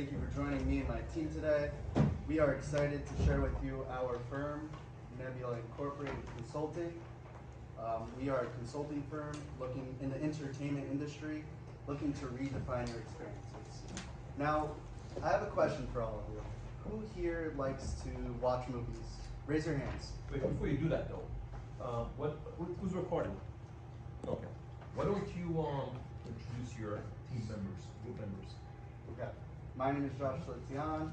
Thank you for joining me and my team today. We are excited to share with you our firm, Nebula Incorporated Consulting. We are a consulting firm looking in the entertainment industry, looking to redefine your experiences. Now, I have a question for all of you. Who here likes to watch movies? Raise your hands. Wait, before you do that though, who's recording? Okay. Why don't you introduce your team members, group members? Okay. My name is Josh Litzian.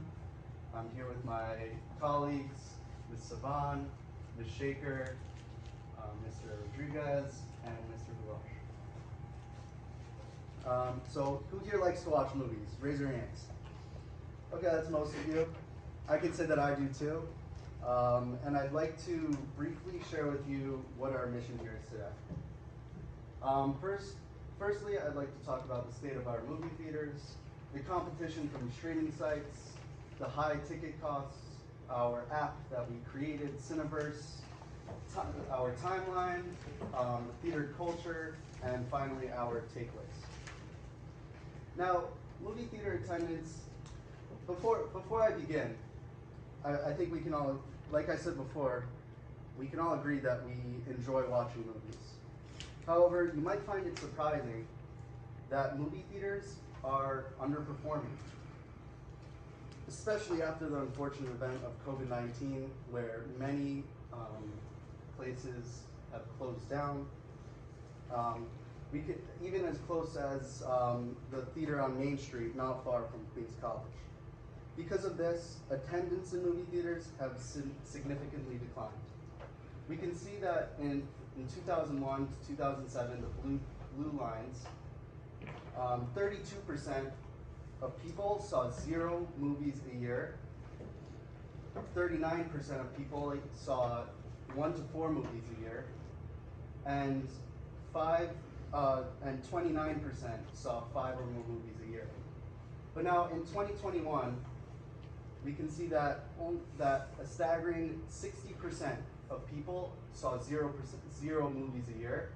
I'm here with my colleagues, Ms. Savan, Ms. Shaker, Mr. Rodriguez, and Mr. Boulogne. So who here likes to watch movies? Raise your hands. Okay, that's most of you. I could say that I do too. And I'd like to briefly share with you what our mission here is today. Firstly, I'd like to talk about the state of our movie theaters, the competition from streaming sites, the high ticket costs, our app that we created, Cineverse, our timeline, theater culture, and finally our takeaways. Now, movie theater attendance, before I begin, I think we can all, like I said before, we can all agree that we enjoy watching movies. However, you might find it surprising that movie theaters are underperforming, especially after the unfortunate event of COVID-19, where many places have closed down. We could, even as close as the theater on Main Street, not far from Queens College. Because of this, attendance in movie theaters have significantly declined. We can see that in 2001 to 2007, the blue lines, 32% of people saw 0 movies a year. 39% of people saw 1 to 4 movies a year, and 29% saw 5 or more movies a year. But now in 2021, we can see that a staggering 60% of people saw 0 movies a year.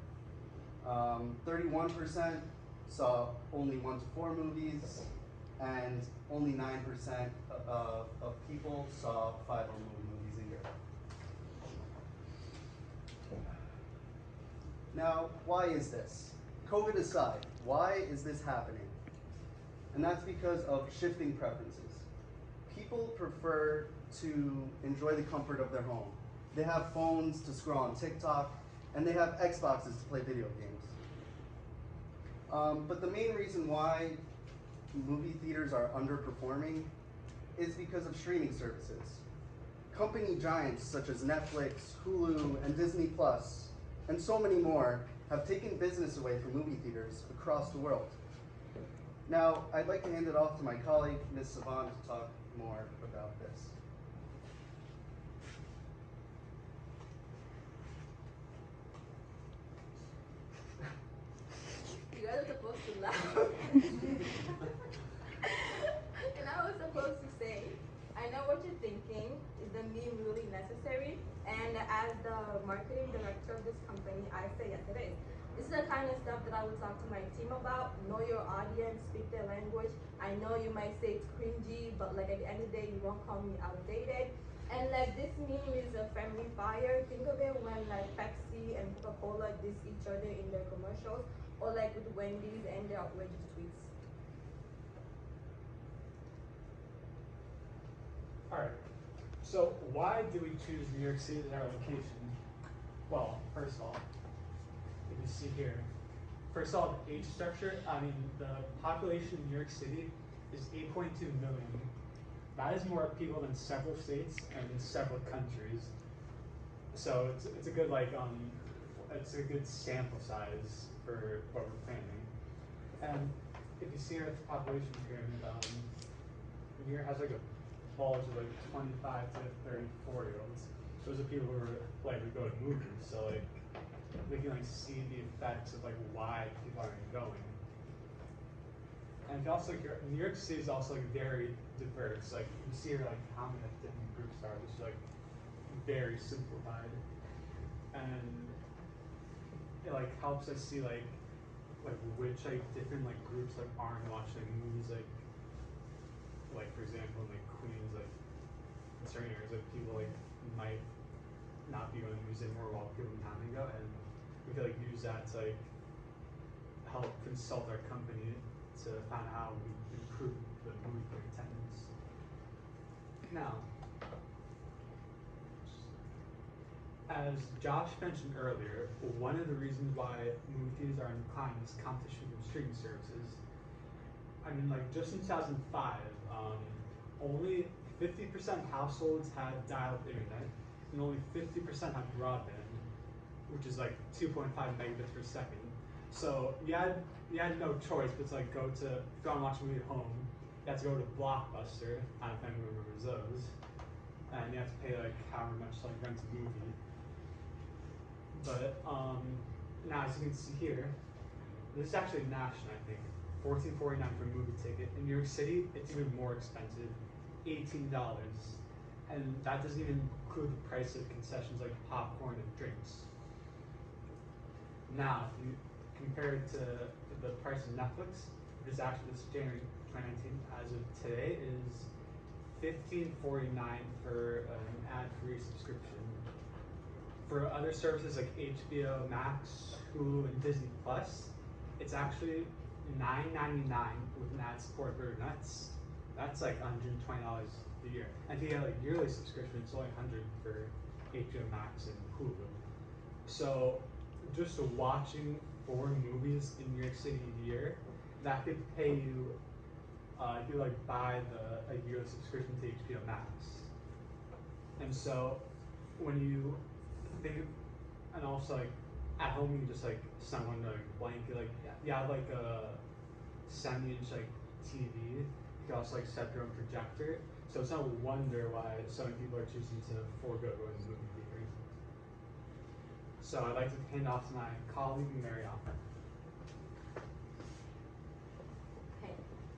31% saw only 1 to 4 movies, and only 9% of people saw 5 or more movies a year. Now, why is this? COVID aside, why is this happening? And that's because of shifting preferences. People prefer to enjoy the comfort of their home. They have phones to scroll on TikTok, and they have Xboxes to play video games. But the main reason why movie theaters are underperforming is because of streaming services. Company giants such as Netflix, Hulu, and Disney Plus, and so many more, have taken business away from movie theaters across the world. Now, I'd like to hand it off to my colleague, Ms. Savan, to talk more about this. You guys are supposed to laugh. And I was supposed to say, I know what you're thinking. Is the meme really necessary? And as the marketing director of this company, I say yes, it is. This is the kind of stuff that I would talk to my team about. Know your audience, speak their language. I know you might say it's cringy, but like at the end of the day, you won't call me outdated. And like this meme is a family fire. Think of it when like Pepsi and Coca-Cola diss each other in their commercials, or like with Wendy's and their outrageous tweets. Alright, so why do we choose New York City as our location? Well, first of all, if you see here, first of all, the age structure, the population in New York City is 8.2 million. That is more people than several states and several countries. So it's a good it's a good sample size for what we're planning. And if you see here at the population pyramid, New York has like a bulge of like 25 to 34-year-olds. Those are people who would go to movies. So like they can like see the effects of like why people aren't going. And also New York City is also like very diverse. Like you see here like how many different groups are, which is like very simplified. And it like helps us see like which like different like groups like aren't watching movies like for example, in like Queens, like in certain areas, like people like might not be going to the museum or while people in town can go, and we could like use that to like help consult our company to find out how we improve the movie theater attendance. Now, as Josh mentioned earlier, one of the reasons why movie theaters are in decline is competition from streaming services. I mean, like just in 2005, only 50% of households had dial-up internet, and only 50% had broadband, which is like 2.5 megabits per second. So you had no choice but to like go to, if you want to watch a movie at home, you have to go to Blockbuster. I don't know if anyone remembers those, and you have to pay like however much to like rent a movie. But now as you can see here, this is actually national, I think. $14.49 for a movie ticket. In New York City, it's even more expensive, $18. And that doesn't even include the price of concessions like popcorn and drinks. Now, if you compare it to the price of Netflix, which is actually this January 2019, as of today, is $15.49 for an ad-free subscription. For other services like HBO Max, Hulu, and Disney Plus, it's actually $9.99 with an ad-supported version. That's like $120 a year. And if you get like yearly subscription, it's only $100 for HBO Max and Hulu. So just watching 4 movies in New York City a year, that could pay you, you like buy a yearly subscription to HBO Max. And so when you think, and also like at home you can just like someone like blanket, like you have like a 70-inch like TV. You can also like set your own projector. So it's no wonder why so many people are choosing to forego going to the movie theater. So I'd like to hand off to my colleague Mariana. Okay,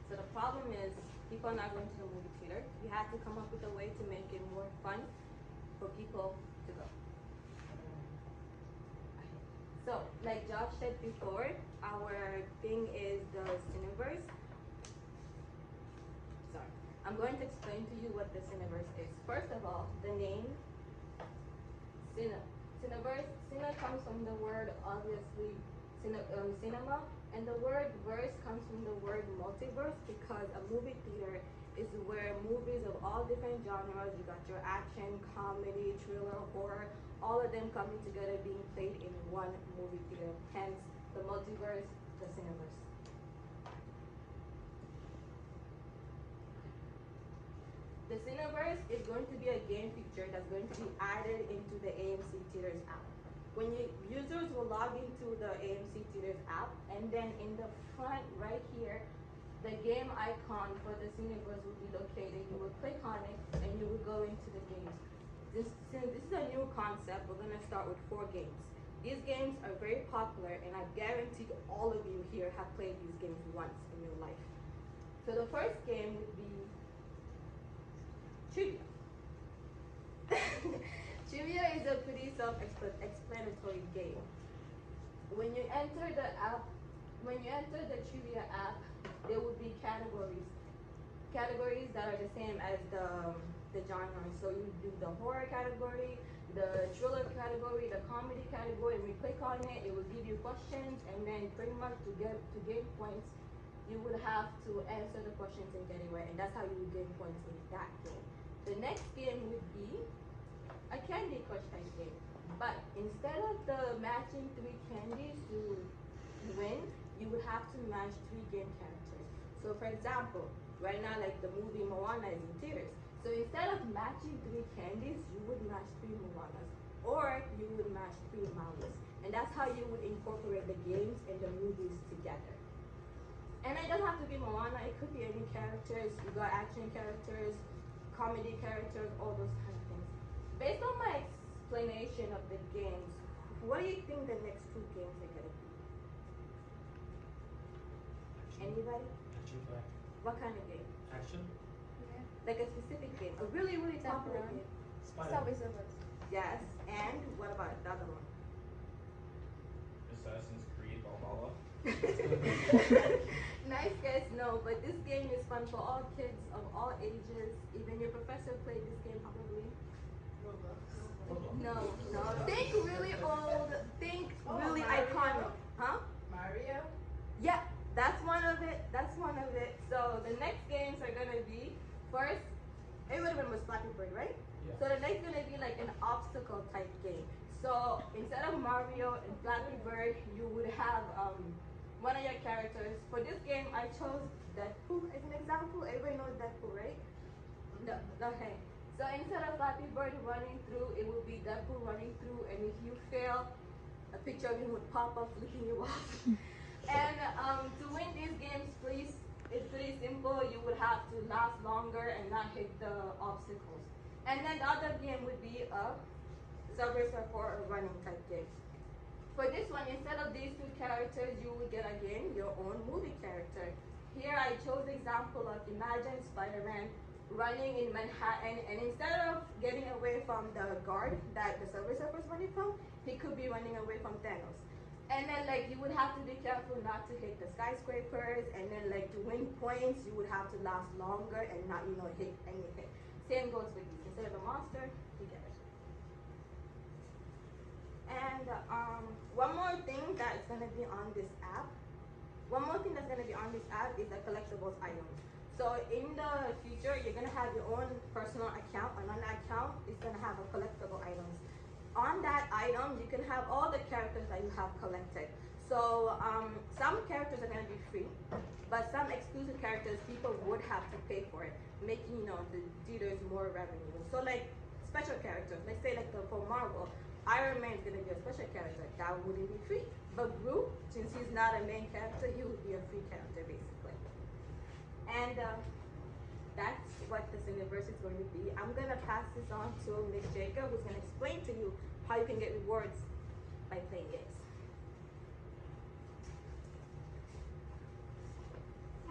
so the problem is people are not going to the movie theater. You have to come up with a way to make it more fun for people to go. So, like Josh said before, our thing is the Cineverse. Sorry, I'm going to explain to you what the Cineverse is. First of all, the name Cineverse. Cine comes from the word, obviously, cinema, and the word verse comes from the word multiverse, because a movie theater is where movies of all different genres, you got your action, comedy, thriller, horror, all of them coming together being played in one movie theater. Hence, the multiverse, the Cineverse. The Cineverse is going to be a game feature that's going to be added into the AMC Theaters app. When users will log into the AMC Theaters app, and then in the front right here, the game icon for the Cineverse will be located. You will click on it, and you will go into the games. Since this is a new concept, we're going to start with 4 games. These games are very popular, and I guarantee all of you here have played these games once in your life. So the first game would be Trivia. Trivia is a pretty self-explanatory game. When you enter the Trivia app, there will be categories that are the same as the genre. So you do the horror category, the thriller category, the comedy category. When you click on it, it will give you questions, and then pretty much to gain points, you would have to answer the questions and get it right, and that's how you would gain points in that game. The next game would be a Candy Crush type game, but instead of the matching 3 candies to win, you would have to match 3 game characters. So for example, right now, like the movie Moana is in theaters. So instead of matching 3 candies, you would match 3 Moanas, or you would match 3 Mauis. And that's how you would incorporate the games and the movies together. And it doesn't have to be Moana, it could be any characters. You got action characters, comedy characters, all those kind of things. Based on my explanation of the games, what do you think the next 2 games are gonna be? Anybody? Action play. What kind of game? Action? Yeah. Like a specific game, a really, really popular Temple Run. game. Subway Surfers. Yes, and what about the other one? Assassin's Creed Valhalla. Nice guys, no, but this game is fun for all kids of all ages. Even your professor played this game probably. No, no. Think really old. Think really Mario? iconic. Huh? Mario? Yeah, that's one of it. That's one of it. So the next games are gonna be first. Everybody remembers Flappy Bird, right? Yeah. So the next gonna be like an obstacle type game. So instead of Mario and Flappy Bird, you would have one of your characters. For this game, I chose Deadpool as an example. Everybody knows Deadpool, right? No, okay. So instead of Flappy Bird running through, it would be Deadpool running through, and if you fail, a picture of him would pop up flicking you off. And to win these games, please, it's pretty simple. You would have to last longer and not hit the obstacles. And then the other game would be a Subway Surfer or a running type game. For this one, instead of these two characters, you would get again your own movie character. Here I chose the example of imagine Spider-Man running in Manhattan, and instead of getting away from the guard that the Subway Surfer is running from, he could be running away from Thanos. And then like you would have to be careful not to hit the skyscrapers, and then like to win points, you would have to last longer and not hit anything. Same goes with these. Instead of a monster, you get it. And one more thing that is gonna be on this app. One more thing that's gonna be on this app is the collectibles items. So in the future, you're gonna have your own personal account, and on that account, it's gonna have a collectible items. On that item, you can have all the characters that you have collected. So some characters are gonna be free, but some exclusive characters, people would have to pay for it, making the dealers more revenue. So like special characters, let's say like for Marvel, Iron Man is gonna be a special character that wouldn't be free. But Groot, since he's not a main character, he would be a free character basically. And that's what this universe is going to be. I'm gonna pass this on to Miss Jacob, who's gonna explain to you how you can get rewards by playing games.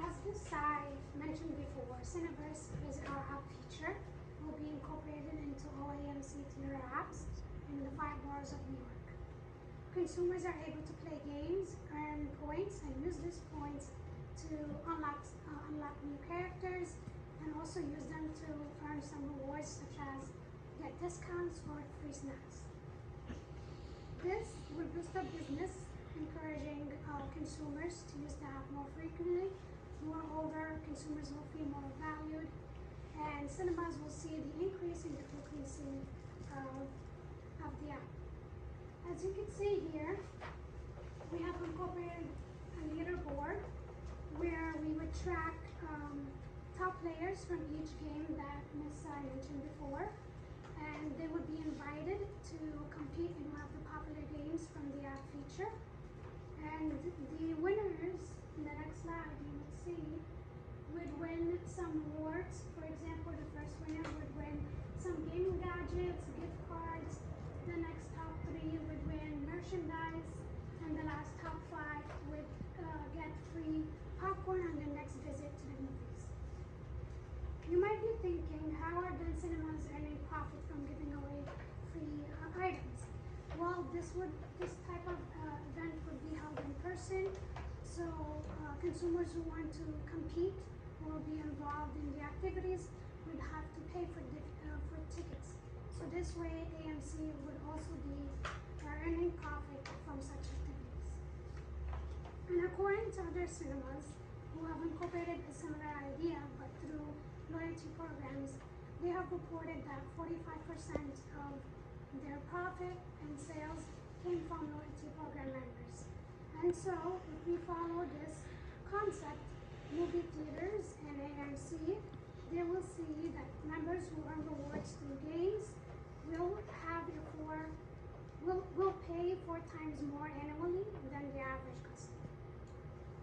As I mentioned before, Cineverse is our app feature. It will be incorporated into all AMC theater apps in the 5 boroughs of New York. Consumers are able to play games, earn points, and use these points to unlock new characters, and also use them to earn some rewards such as get discounts or free snacks. This will boost up business, encouraging consumers to use the app more frequently. Moreover, consumers will feel more valued, and cinemas will see the increase in the frequency of the app. As you can see here, we have incorporated a leaderboard where we would track top players from each game that Ms. mentioned before, and they would be invited to compete in one of the popular games from the app feature. And the winners, in the next slide you would see, would win some rewards. For example, the first winner would win some gaming gadgets, gift cards, the next top 3 would win merchandise, and the last top 5 would get free popcorn on their next visit to the movies. You might be thinking, how are then cinemas earning profit from giving away free items? Well, this type of event would be held in person, so consumers who want to compete or be involved in the activities would have to pay for tickets. So this way, AMC would also be earning profit from such activities. And according to other cinemas who have incorporated a similar idea but through loyalty programs, they have reported that 45% of their profit and sales came from loyalty program members. And so, if we follow this concept, movie theaters and AMC, they will see that members who earn rewards through games will pay 4 times more annually than the average customer.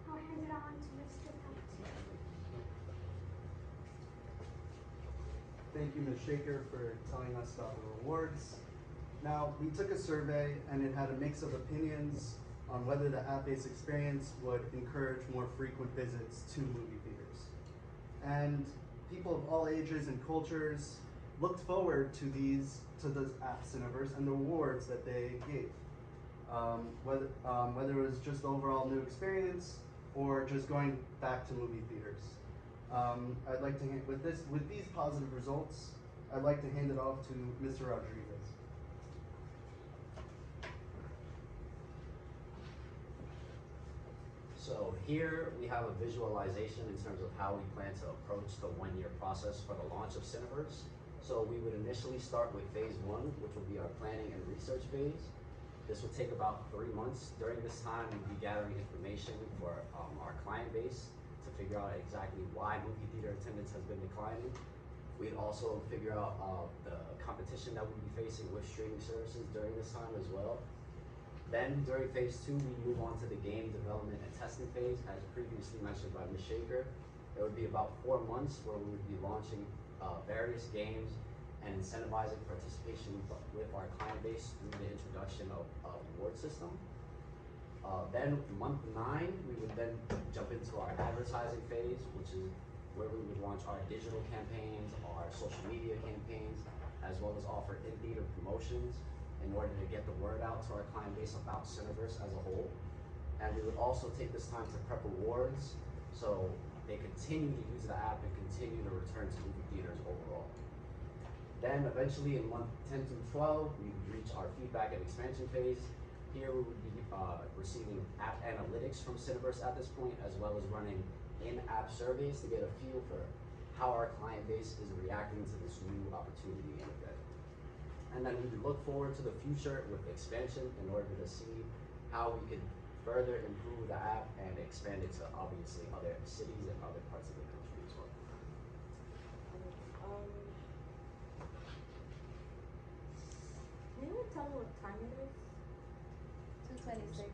I'll hand it on to Mr. Pellet. Thank you, Ms. Shaker, for telling us about the rewards. Now, we took a survey and it had a mix of opinions on whether the app-based experience would encourage more frequent visits to movie theaters. And people of all ages and cultures looked forward to this app Cineverse and the rewards that they gave. Whether it was just the overall new experience or just going back to movie theaters. I'd like to hand, with these positive results, I'd like to hand it off to Mr. Rodriguez. So here we have a visualization in terms of how we plan to approach the 1-year process for the launch of Cineverse. So we would initially start with phase 1, which will be our planning and research phase. This will take about 3 months. During this time, we'll be gathering information for our client base to figure out exactly why movie theater attendance has been declining. We'd also figure out the competition that we'll be facing with streaming services during this time as well. Then during phase 2, we move on to the game development and testing phase, as previously mentioned by Ms. Shaker. It would be about 4 months where we would be launching various games and incentivizing participation with our client base through the introduction of a reward system. Then month 9, we would then jump into our advertising phase, which is where we would launch our digital campaigns, our social media campaigns, as well as offer in-theater promotions in order to get the word out to our client base about Cineverse as a whole. And we would also take this time to prep awards so they continue to use the app and continue to return to movie theaters overall. Then eventually in month 10 through 12, we would reach our feedback and expansion phase. Here we would be receiving app analytics from Cineverse at this point, as well as running in-app surveys to get a feel for how our client base is reacting to this new opportunity and event. And then we would look forward to the future with expansion in order to see how we could further improve the app and expand it to obviously other cities and other parts of the country as well. Can you tell me what time it is? 2:26.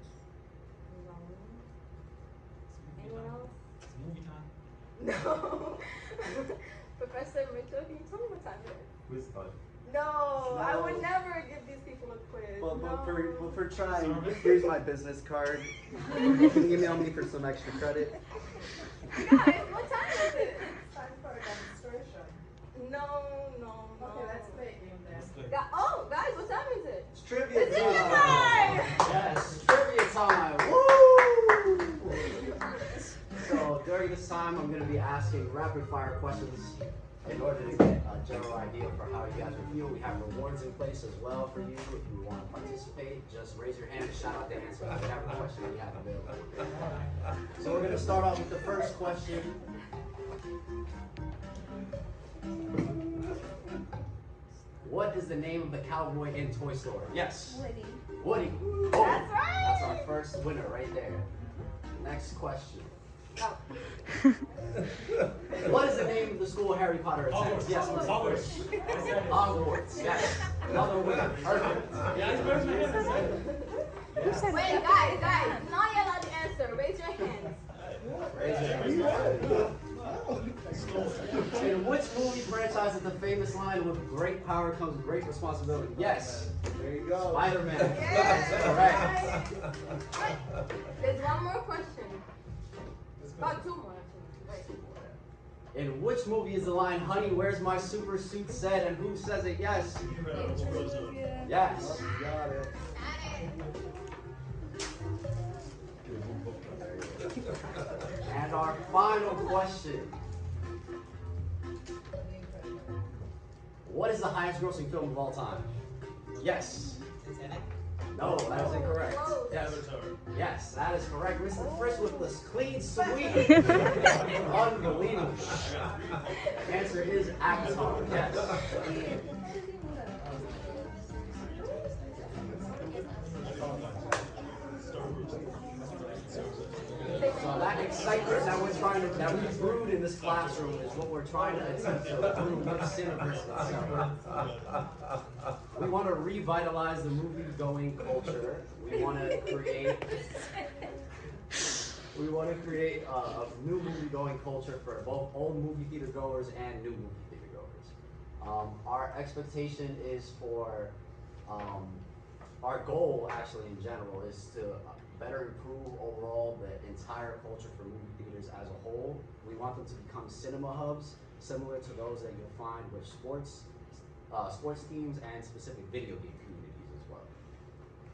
Anyone else? It's movie time. No. Professor Mitchell, can you tell me what time it is? Quiz time. No, I No. would never give these people a quiz. Well, no. for trying, Sorry. here's my business card. You can email me for some extra credit. Guys, what time is it? It's time for a demonstration. No. Okay, let's play a game then. Let's play. Guys, what time is it? It's trivia It's trivia time. time! Yes, trivia time, woo! So during this time, I'm gonna be asking rapid fire questions in order to get a general idea for how you guys will feel. We have rewards in place as well for you. If you want to participate, just raise your hand, shout out the answer to whatever question you have available. So we're gonna start off with the first question. What is the name of the cowboy in Toy Story? Yes. Woody. Woody. Oh, That's right. That's our first winner right there. Next question. Oh. What is the name of the school Harry Potter attends? Hogwarts. Yes, Hogwarts. Hogwarts. Yes. Another winner. Perfect. Yeah, it's better than that. Who said Wait, that? guys, not yet allowed to answer. Raise your hands. Raise your hand. In which movie franchise is the famous line, "With great power comes great responsibility"? Yes. There you go. Spider-Man. Yes. That's correct. Wait, there's one more question. About 2 more, actually. Wait. In which movie is the line, "Honey, where's my super suit" said, and who says it? Yes. Yes. Got it. And our final question. What is the highest grossing film of all time? Yes. No, that is incorrect. Close. Yes. Avatar. Yes, that is correct. Mr. Frisch with the clean sweep. Unbelievable. The answer is Avatar. Yes. So that excitement that we brewed in this classroom is what we're trying to attempt to brew with Cineverse itself. We want to revitalize the movie-going culture. We want to create a new movie-going culture for both old movie theater goers and new movie theater goers. Our expectation is for our goal, actually, in general, is to better improve overall the entire culture for movie theaters as a whole. We want them to become cinema hubs, similar to those that you'll find with sports teams and specific video game communities as well.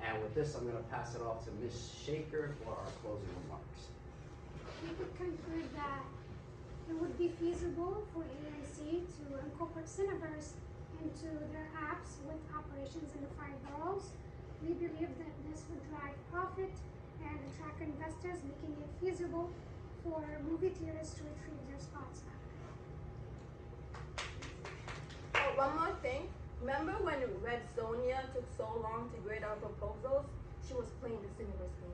And with this, I'm going to pass it off to Ms. Shaker for our closing remarks. we could conclude that it would be feasible for AMC to incorporate Cineverse into their apps with operations in the 5 boroughs. We believe that this would drive profit and attract investors, making it feasible for movie theaters to retrieve their spots back. Oh, one more thing. Remember when Red Sonia took so long to grade our proposals? She was playing the Cineverse games.